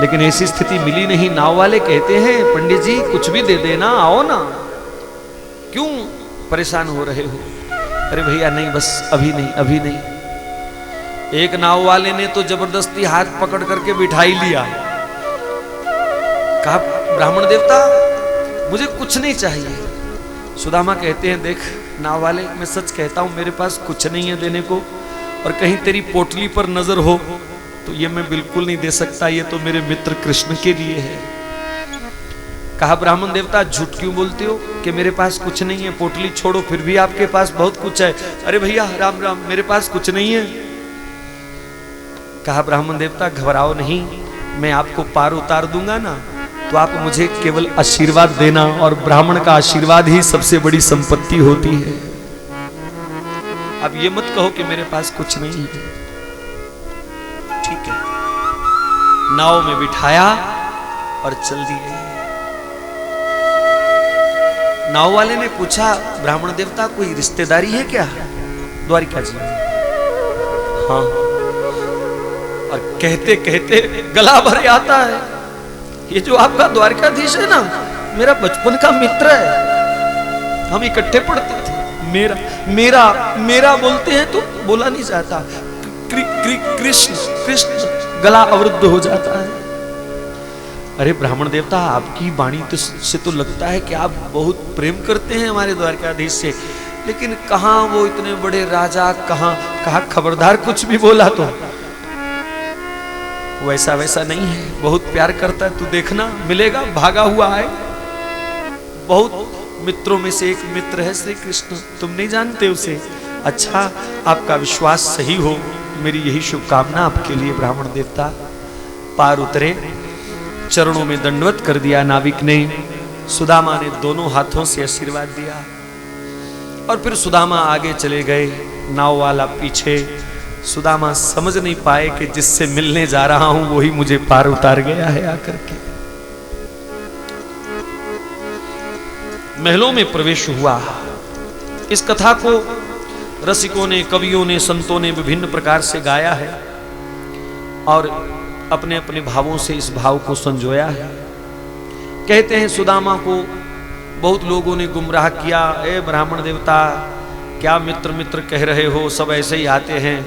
लेकिन ऐसी स्थिति मिली नहीं। नाव वाले कहते हैं पंडित जी कुछ भी दे देना, आओ ना, क्यों परेशान हो रहे हो? अरे भैया नहीं, बस अभी नहीं, अभी नहीं। एक नाव वाले ने तो जबरदस्ती हाथ पकड़ करके बिठाई लिया। कहा ब्राह्मण देवता मुझे कुछ नहीं चाहिए। सुदामा कहते हैं देख नाव वाले, मैं सच कहता हूं मेरे पास कुछ नहीं है देने को, और कहीं तेरी पोटली पर नजर हो तो ये मैं बिल्कुल नहीं दे सकता, ये तो मेरे मित्र कृष्ण के लिए है। कहा ब्राह्मण देवता झूठ क्यों बोलते हो कि मेरे पास कुछ नहीं है? पोटली छोड़ो, फिर भी आपके पास बहुत कुछ है। अरे भैया राम राम, मेरे पास कुछ नहीं है। कहा ब्राह्मण देवता घबराओ नहीं, मैं आपको पार उतार दूंगा ना, तो आप मुझे केवल आशीर्वाद देना, और ब्राह्मण का आशीर्वाद ही सबसे बड़ी संपत्ति होती है। अब ये मत कहो कि मेरे पास कुछ नहीं है। ठीक है, नाव में बिठाया और चल दिए। नाव वाले ने पूछा ब्राह्मण देवता कोई रिश्तेदारी है क्या? द्वारिका जी। हाँ। और कहते कहते गला भर आता है, ये जो आपका द्वारकाधीश है ना, मेरा बचपन का मित्र है, हम इकट्ठे पढ़ते थे। मेरा मेरा मेरा बोलते हैं तो बोला नहीं जाता, कृष्ण कृष्ण गला अवरुद्ध हो जाता है। अरे ब्राह्मण देवता आपकी वाणी से तो लगता है कि आप बहुत प्रेम करते हैं हमारे द्वारकाधीश से, लेकिन कहाँ वो इतने बड़े राजा, कहाँ खबरदार कुछ भी बोला तो वैसा वैसा नहीं है, बहुत प्यार करता है, तू देखना मिलेगा, भागा हुआ है। बहुत मित्रों में से एक मित्र है श्री कृष्ण, तुम नहीं जानते उसे? अच्छा आपका विश्वास सही हो, मेरी यही शुभकामना आपके लिए ब्राह्मण देवता। पार उतरे, चरणों में दंडवत कर दिया नाविक ने। सुदामा ने दोनों हाथों से आशीर्वाद दिया और फिर सुदामा आगे चले गए, नाव वाला पीछे। सुदामा समझ नहीं पाए कि जिससे मिलने जा रहा हूं वही मुझे पार उतार गया है आकर के। महलों में प्रवेश हुआ। इस कथा को रसिकों ने, कवियों ने, संतों ने विभिन्न प्रकार से गाया है और अपने अपने भावों से इस भाव को संजोया है। कहते हैं सुदामा को बहुत लोगों ने गुमराह किया, ए ब्राह्मण देवता क्या मित्र मित्र कह रहे हो, सब ऐसे ही आते हैं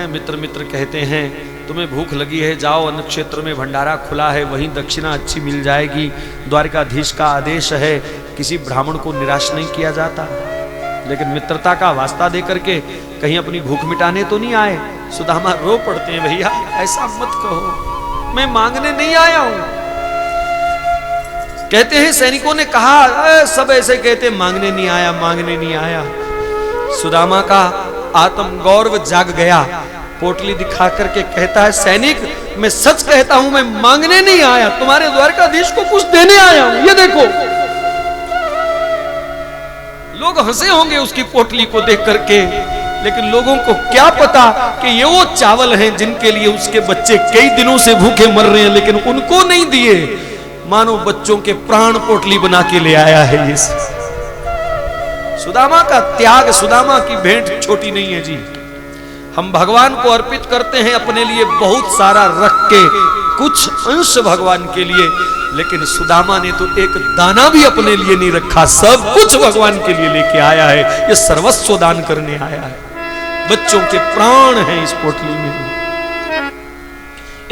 मित्र मित्र कहते हैं, तुम्हें भूख लगी है जाओ, अन्न क्षेत्र में भंडारा खुला है, वहीं दक्षिणा अच्छी मिल जाएगी। द्वारकाधीश का आदेश है किसी ब्राह्मण को निराश नहीं किया जाता, लेकिन मित्रता का वास्ता दे करके कहीं अपनी भूख मिटाने तो नहीं आए। सुदामा रो पड़ते हैं, भैया ऐसा मत कहो, मैं मांगने नहीं आया हूं। कहते हैं सैनिकों ने कहा सब ऐसे कहते, मांगने नहीं आया, मांगने नहीं आया। सुदामा का आत्म गौरव जाग गया, पोटली दिखा करके कहता है सैनिक मैं सच कहता हूं, मैं मांगने नहीं आया, तुम्हारे द्वारकाधीश को कुछ देने आया हूं, ये देखो। लोग हंसे होंगे उसकी पोटली को देख करके, लेकिन लोगों को क्या पता कि ये वो चावल हैं जिनके लिए उसके बच्चे कई दिनों से भूखे मर रहे हैं, लेकिन उनको नहीं दिए। मानो बच्चों के प्राण पोटली बना के ले आया है ये। सुदामा का त्याग, सुदामा की भेंट छोटी नहीं है जी। हम भगवान को अर्पित करते हैं अपने लिए बहुत सारा रख के, कुछ अंश भगवान के लिए, लेकिन सुदामा ने तो एक दाना भी अपने लिए नहीं रखा, सब कुछ भगवान के लिए लेके आया है। ये सर्वस्व दान करने आया है, बच्चों के प्राण हैं इस पोटली में।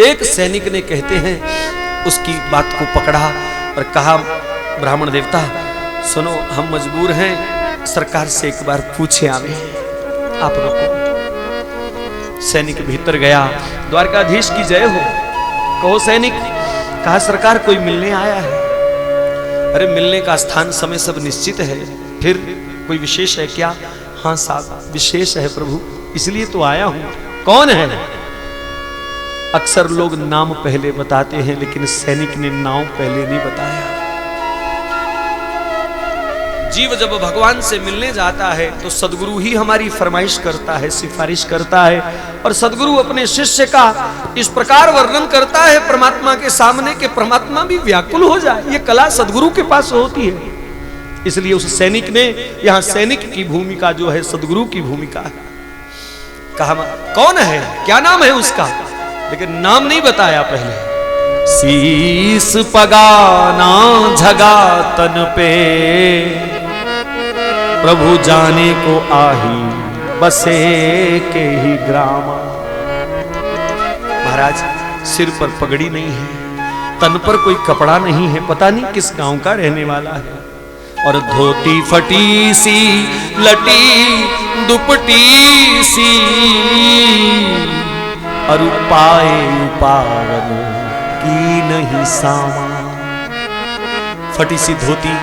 एक सैनिक ने कहते हैं उसकी बात को पकड़ा और कहा ब्राह्मण देवता सुनो, हम मजबूर हैं, सरकार से एक बार पूछे आवे, आप रुको। सैनिक भीतर गया, द्वारकाधीश की जय हो, कहो सैनिक। कहा सरकार कोई मिलने आया है। अरे मिलने का स्थान समय सब निश्चित है, फिर कोई विशेष है क्या? हाँ साहब विशेष है प्रभु, इसलिए तो आया हूं। कौन है? अक्सर लोग नाम पहले बताते हैं, लेकिन सैनिक ने नाम पहले नहीं बताया। जीव जब भगवान से मिलने जाता है तो सदगुरु ही हमारी फरमाइश करता है, सिफारिश करता है, और सदगुरु अपने शिष्य का इस प्रकार वर्णन करता है परमात्मा के सामने कि परमात्मा भी व्याकुल हो जाए। ये कला सदगुरु के पास होती है। इसलिए उस सैनिक ने, यहां सैनिक की भूमिका जो है सदगुरु की भूमिका है। कहा कौन है, क्या नाम है उसका, लेकिन नाम नहीं बताया पहले। शीस पगाना झगा तन पे, प्रभु जाने को आही बसे के ही ग्राम। महाराज सिर पर पगड़ी नहीं है, तन पर कोई कपड़ा नहीं है, पता नहीं किस गांव का रहने वाला है, और धोती फटी सी लटी दुपटी सी, और उपाय उपारन की नहीं सामा। फटी सी धोती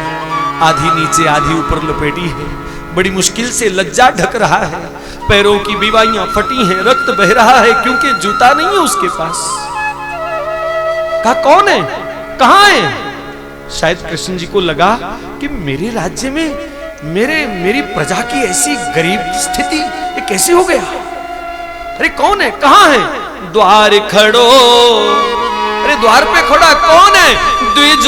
आधी नीचे आधी ऊपर लपेटी है, बड़ी मुश्किल से लज्जा ढक रहा है, पैरों की बीवाइयां फटी हैं, रक्त बह रहा है क्योंकि जूता नहीं है उसके पास। कहा कौन है, कहां है? शायद कृष्ण जी को लगा कि मेरे राज्य में मेरी प्रजा की ऐसी गरीब स्थिति ये कैसे हो गया? अरे कौन है, कहां है? द्वार खड़ो, अरे द्वार पे खड़ा कौन है? द्विज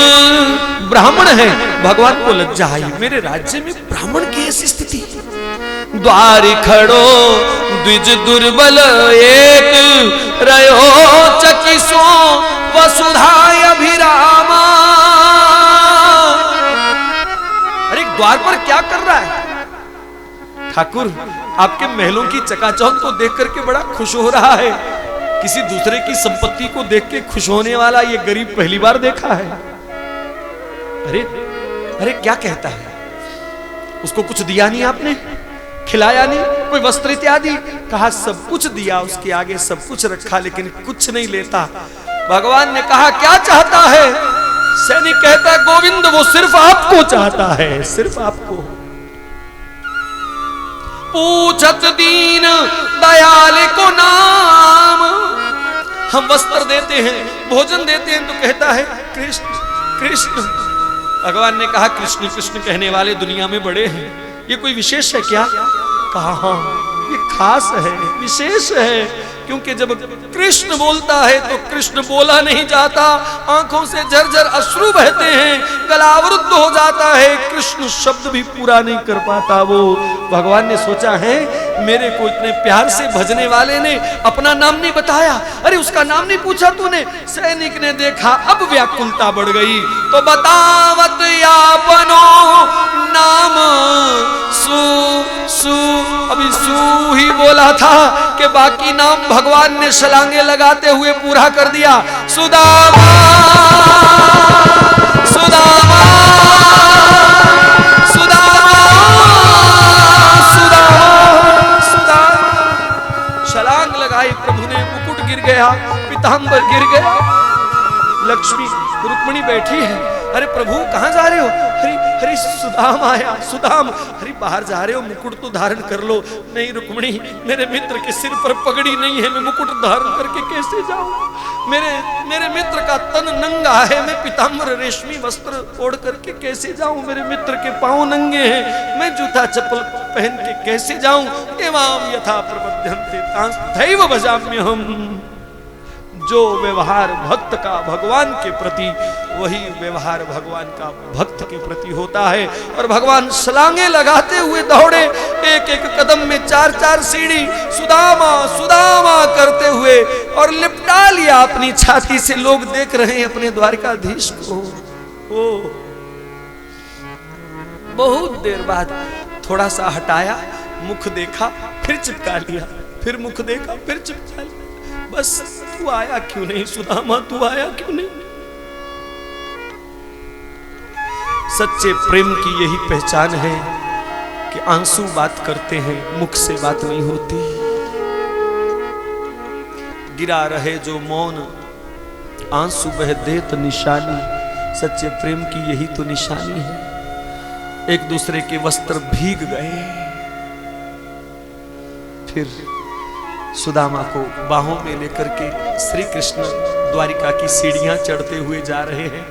ब्राह्मण है। भगवान को लज्जा आई, मेरे राज्य में ब्राह्मण की ऐसी स्थिति। द्वार खड़ो द्विज दुर्बल एक, रयो चकिसो वसुधाय अभिरामा। अरे द्वार पर क्या कर रहा है? ठाकुर आपके महलों की चकाचौंध को देख करके बड़ा खुश हो रहा है। किसी दूसरे की संपत्ति को देख के खुश होने वाला ये गरीब पहली बार देखा है। अरे अरे क्या कहता है? उसको कुछ दिया नहीं आपने, खिलाया नहीं, कोई वस्त्र इत्यादि? कहा सब कुछ दिया, उसके आगे सब कुछ रखा, लेकिन कुछ नहीं लेता। भगवान ने कहा क्या चाहता है? सैनिक कहता गोविंद वो सिर्फ आपको चाहता है, सिर्फ आपको। पूछत दीन दयाल को नाम, हम वस्त्र देते हैं, भोजन देते हैं, तो कहता है कृष्ण कृष्ण। भगवान ने कहा कृष्ण कृष्ण कहने वाले दुनिया में बड़े हैं, ये कोई विशेष है क्या? कहा हाँ ये खास है, विशेष है, क्योंकि जब कृष्ण बोलता है तो कृष्ण बोला नहीं जाता, आंखों से झरझर अश्रु बहते हैं, गला अवरुद्ध हो जाता है, कृष्ण शब्द भी पूरा नहीं कर पाता वो। भगवान ने सोचा है मेरे को इतने प्यार से भजने वाले ने अपना नाम नहीं बताया, अरे उसका नाम नहीं पूछा तूने। सैनिक ने देखा अब व्याकुलता बढ़ गई, तो बतावत यापनो नाम सु सु, अभी सु ही बोला था कि बाकी नाम भगवान ने छलांगे लगाते हुए पूरा कर दिया। सुदामा सुदामा सुदामा सुदामा सुदामा, छलांग लगाई, प्रभु ने, मुकुट गिर गया, पीतांबर गिर गया। लक्ष्मी रुक्मिणी बैठी है, अरे प्रभु कहां जा रहे हो? अरे अरे सुदाम आया, सुदाम, अरे बाहर जा रहे हो, मुकुट तो धारण कर लो। नहीं रुक्मिणी, मेरे मित्र के सिर पर पगड़ी नहीं है, मैं मुकुट धारण करके कैसे जाऊं? मेरे मित्र का तन नंगा है, मैं पीतांबर रेशमी वस्त्र ओढ़ करके कैसे जाऊं? मेरे मित्र के पांव नंगे हैं, मैं जूता चप्पल पहन के कैसे जाऊं? एवं यथा प्रबध्यन्ते तांस्तैव भजाम्यहम्। जो व्यवहार भक्त का भगवान के प्रति, वही व्यवहार भगवान का भक्त के प्रति होता है। और भगवान छलांगे लगाते हुए दौड़े, एक एक कदम में 4-4 सीढ़ी सुदामा सुदामा करते हुए, और लिपटा लिया अपनी छाती से। लोग देख रहे हैं अपने द्वारकाधीश को। ओ बहुत देर बाद थोड़ा सा हटाया, मुख देखा, फिर चिपका लिया, फिर मुख देखा, फिर चिपका लिया। बस तू आया क्यों नहीं सुदामा, तू आया क्यों नहीं? सच्चे प्रेम की यही पहचान है कि आंसू बात करते हैं, मुख से बात नहीं होती। गिरा रहे जो मौन, आंसू बह देत निशानी। सच्चे प्रेम की यही तो निशानी है। एक दूसरे के वस्त्र भीग गए, फिर सुदामा को बाहों में लेकर के श्री कृष्ण द्वारिका की सीढ़ियां चढ़ते हुए जा रहे हैं।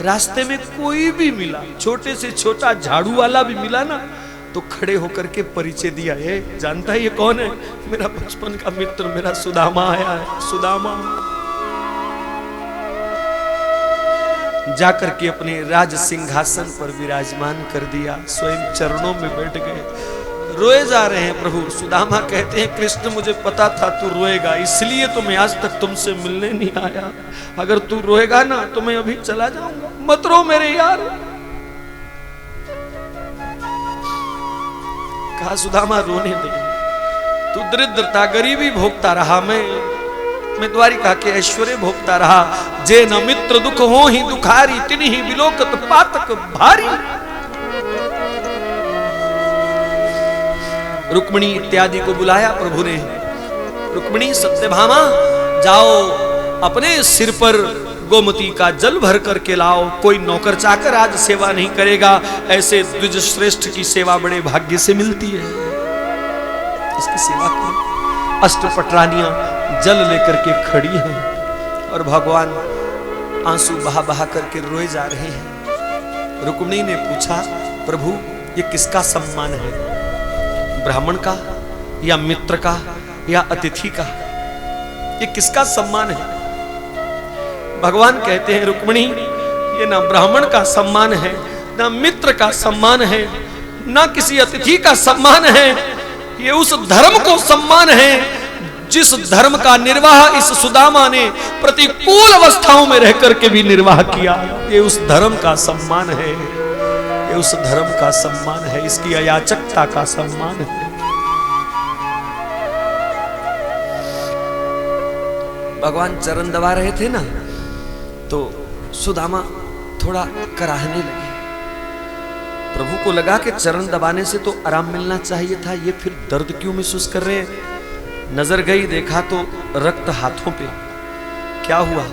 रास्ते में कोई भी मिला, छोटे से छोटा झाड़ू वाला भी मिला ना, तो खड़े होकर के परिचय दिया, है जानता है ये कौन है? मेरा बचपन का मित्र, मेरा सुदामा आया है, सुदामा। जाकर के अपने राज सिंहासन पर विराजमान कर दिया, स्वयं चरणों में बैठ गए। रोए जा रहे हैं प्रभु। सुदामा कहते हैं कृष्ण मुझे पता था तू रोएगा, इसलिए तो मैं आज तक तुमसे मिलने नहीं आया। अगर तू रोएगा ना तो मैं अभी चला जाऊंगा, मत रो मेरे यार। कहा सुदामा रोने दे, तू दरिद्रता गरीबी भोगता रहा, मैं द्वारिका के ऐश्वर्य भोगता रहा। जे न मित्र दुख हो ही दुखारी, तिन्हि विलोकत पातक भारी। रुक्मिणी इत्यादि को बुलाया प्रभु ने। रुक्मिणी सत्यभामा जाओ अपने सिर पर गोमती का जल भर करके लाओ। कोई नौकर चाकर आज सेवा नहीं करेगा, ऐसे द्विज श्रेष्ठ की सेवा बड़े भाग्य से मिलती है। इसकी सेवा करो। अष्टपटरानियां जल लेकर के खड़ी हैं और भगवान आंसू बहा बहा करके रोए जा रहे हैं। रुक्मिणी ने पूछा प्रभु ये किसका सम्मान है, ब्राह्मण का या मित्र का या अतिथि का, ये किसका सम्मान है? भगवान कहते हैं रुक्मिणी ये ना ब्राह्मण का सम्मान है, ना मित्र का सम्मान है, ना किसी अतिथि का सम्मान है। ये उस धर्म को सम्मान है जिस धर्म का निर्वाह इस सुदामा ने प्रतिकूल अवस्थाओं में रह करके भी निर्वाह किया। ये उस धर्म का सम्मान है, ये उस धर्म का सम्मान है, इसकी अयाचकता का सम्मान है। भगवान चरण दबा रहे थे ना, तो सुदामा थोड़ा कराहने लगे। प्रभु को लगा कि चरण दबाने से तो आराम मिलना चाहिए था, ये फिर दर्द क्यों महसूस कर रहे हैं। नजर गई, देखा तो रक्त हाथों पे। क्या हुआ,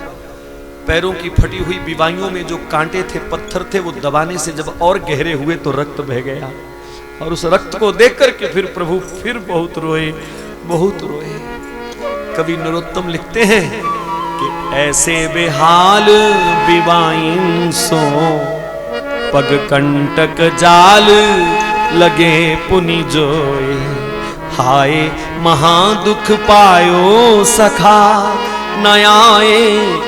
पैरों की फटी हुई बिवाइयों में जो कांटे थे, पत्थर थे, वो दबाने से जब और गहरे हुए तो रक्त बह गया। और उस रक्त को देख करके फिर प्रभु फिर बहुत रोए, बहुत रोए। कवि नरोत्तम लिखते हैं कि ऐसे बेहाल बिवाइन सो पग कंटक जाल लगे पुनि जोए। हाय महादुख पायो सखा न आए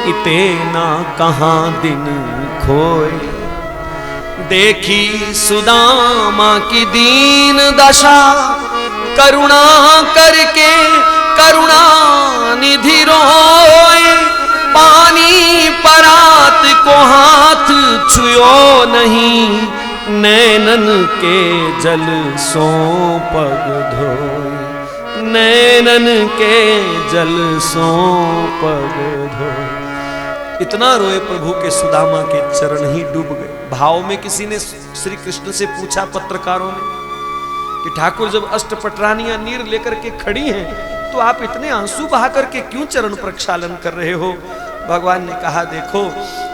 इते ना कहां दिन खोए। देखी सुदामा की दीन दशा करुणा करके करुणा निधि रोए। पानी परात को हाथ छुयो नहीं, नैनन के जल सो पग धोए। नैनन के जल सो पग धोए। इतना रोए प्रभु के सुदामा के चरण ही डूब गए। भाव में किसी ने श्री कृष्ण से पूछा, पत्रकारों ने, कि ठाकुर जब अष्टपटरानियां नीर लेकर के खड़ी हैं तो आप इतने आंसू बहा करके क्यों चरण प्रक्षालन कर रहे हो? भगवान ने कहा देखो,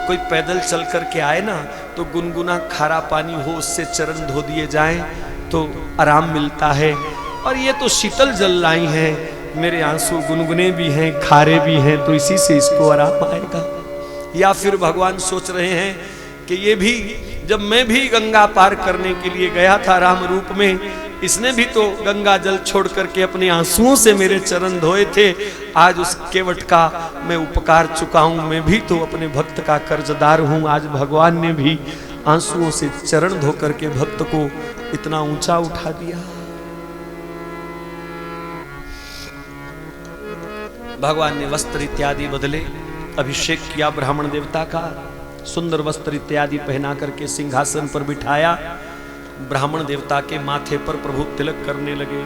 कोई पैदल चल करके आए ना तो गुनगुना खारा पानी हो, उससे चरण धो दिए जाएं तो आराम मिलता है। और ये तो शीतल जल लाई है, मेरे आंसू गुनगुने भी हैं, खारे भी हैं, तो इसी से इसको आराम आएगा। या फिर भगवान सोच रहे हैं कि ये भी, जब मैं भी गंगा पार करने के लिए गया था राम रूप में, इसने भी तो गंगा जल छोड़ करके अपने आंसुओं से मेरे चरण धोए थे। आज उस केवट का मैं उपकार चुका हूं, मैं भी तो अपने भक्त का कर्जदार हूं। आज भगवान ने भी आंसुओं से चरण धो करके भक्त को इतना ऊंचा उठा दिया। भगवान ने वस्त्र इत्यादि बदले, अभिषेक किया ब्राह्मण देवता का, सुंदर वस्त्र इत्यादि पहना करके सिंहासन पर बिठाया। ब्राह्मण देवता के माथे पर प्रभु तिलक करने लगे।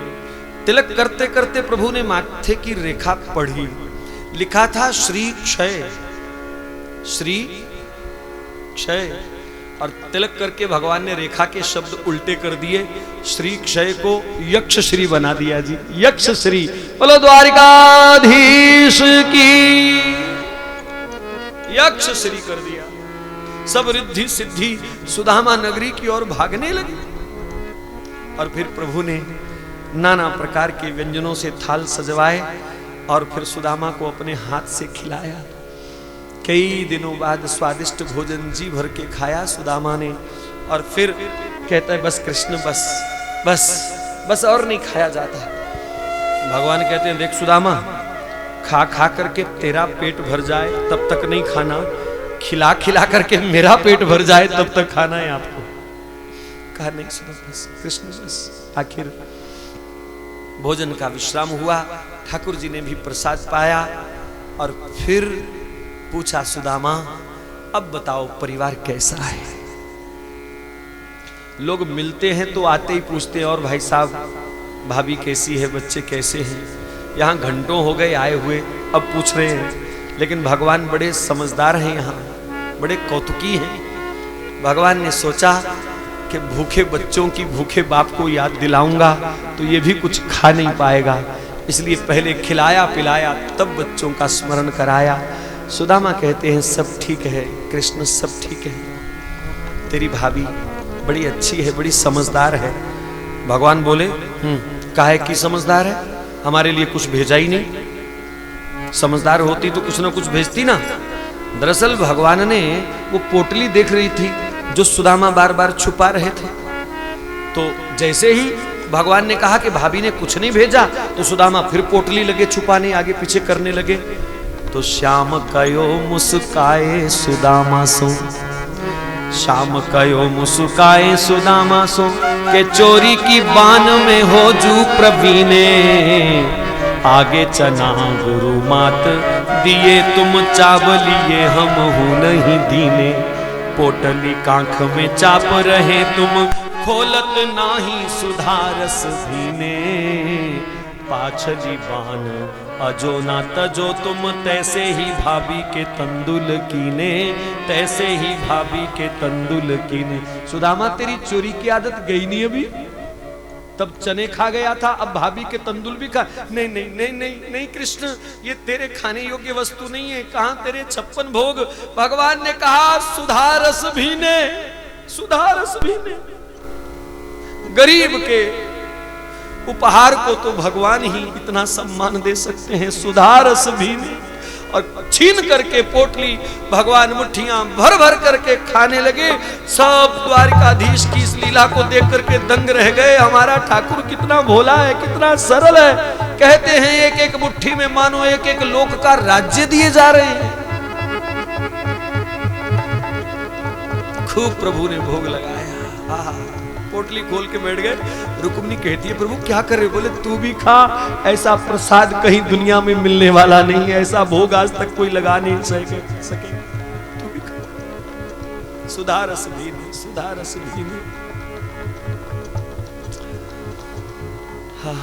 तिलक करते करते प्रभु ने माथे की रेखा पढ़ी, लिखा था श्री क्षय, श्री क्षय। और तिलक करके भगवान ने रेखा के शब्द उल्टे कर दिए, श्री क्षय को यक्ष श्री बना दिया जी, यक्ष श्री। बोलो द्वारिकाधीश की, यक्ष श्री कर दिया। सब रिद्धि सिद्धि सुदामा नगरी की ओर भागने लगी। और फिर प्रभु ने नाना प्रकार के व्यंजनों से थाल सजवाए और फिर सुदामा को अपने हाथ से खिलाया। कई दिनों बाद स्वादिष्ट भोजन जी भर के खाया सुदामा ने। और फिर कहता है बस कृष्ण, बस बस बस और नहीं खाया जाता। भगवान कहते हैं देख सुदामा, खा खा करके तेरा पेट भर जाए तब तक नहीं खाना, खिला खिला करके मेरा पेट भर जाए तब तक खाना है आपको। कहा नहीं सुनो, बस कृष्ण बस। आखिर भोजन का विश्राम हुआ, ठाकुर जी ने भी प्रसाद पाया और फिर पूछा, सुदामा अब बताओ परिवार कैसा है? लोग मिलते हैं तो आते ही पूछते हैं, और भाई साहब भाभी कैसी है, बच्चे कैसे हैं? यहाँ घंटों हो गए आए हुए, अब पूछ रहे हैं। लेकिन भगवान बड़े समझदार हैं, यहाँ बड़े कौतुकी हैं। भगवान ने सोचा कि भूखे बच्चों की भूखे बाप को याद दिलाऊंगा तो ये भी कुछ खा नहीं पाएगा, इसलिए पहले खिलाया पिलाया तब बच्चों का स्मरण कराया। सुदामा कहते हैं सब ठीक है कृष्ण, सब ठीक है, तेरी भाभी बड़ी अच्छी है, बड़ी समझदार है। भगवान बोले काहे की समझदार है, हमारे लिए कुछ भेजा ही नहीं, समझदार होती तो कुछ ना कुछ भेजती ना। दरअसल भगवान ने वो पोटली देख रही थी जो सुदामा बार बार छुपा रहे थे, तो जैसे ही भगवान ने कहा कि भाभी ने कुछ नहीं भेजा तो सुदामा फिर पोटली लगे छुपाने, आगे पीछे करने लगे। तो श्याम कयो मुस्काए सुदामा सो, श्याम कयो मुस्काए सुदामा सो, के चोरी की बान में हो जू प्रवीणे, आगे चना गुरु मात दिए तुम चावलिए हम हूं नहीं दीने, पोटली कांख में चाप रहे तुम खोलत नाही सुधारस भीने, पाछली बान अजो ना तजो तुम, तैसे ही भाभी के तंदुल कीने, तैसे ही भाभी के तंदुल कीने। सुदामा तेरी चोरी की आदत गई नहीं अभी, तब चने खा गया था, अब भाभी के तंदुल भी खा। नहीं नहीं नहीं नहीं नहीं कृष्ण, ये तेरे खाने योग्य वस्तु नहीं है, कहां तेरे 56 भोग। भगवान ने कहा सुधारस भीने, सुधारस भीने। गरीब के उपहार को तो भगवान ही इतना सम्मान दे सकते हैं, सुधारस भीने। और छीन करके पोटली भगवान मुट्ठियां भर भर करके खाने लगे। सब द्वारिकाधीश की इस लीला को देख करके दंग रह गए, हमारा ठाकुर कितना भोला है, कितना सरल है। कहते हैं एक एक मुट्ठी में मानो एक एक लोक का राज्य दिए जा रहे हैं। खूब प्रभु ने भोग लगाया, पोटली खोल के बैठ गए। रुक्मिणी कहती है प्रभु क्या कर रहे हो? बोले तू भी खा, ऐसा प्रसाद कहीं दुनिया में मिलने वाला नहीं है, ऐसा भोग आज तक कोई लगा नहीं सके, तू भी खा। सुधारस भीने, सुधारस भीने। हाँ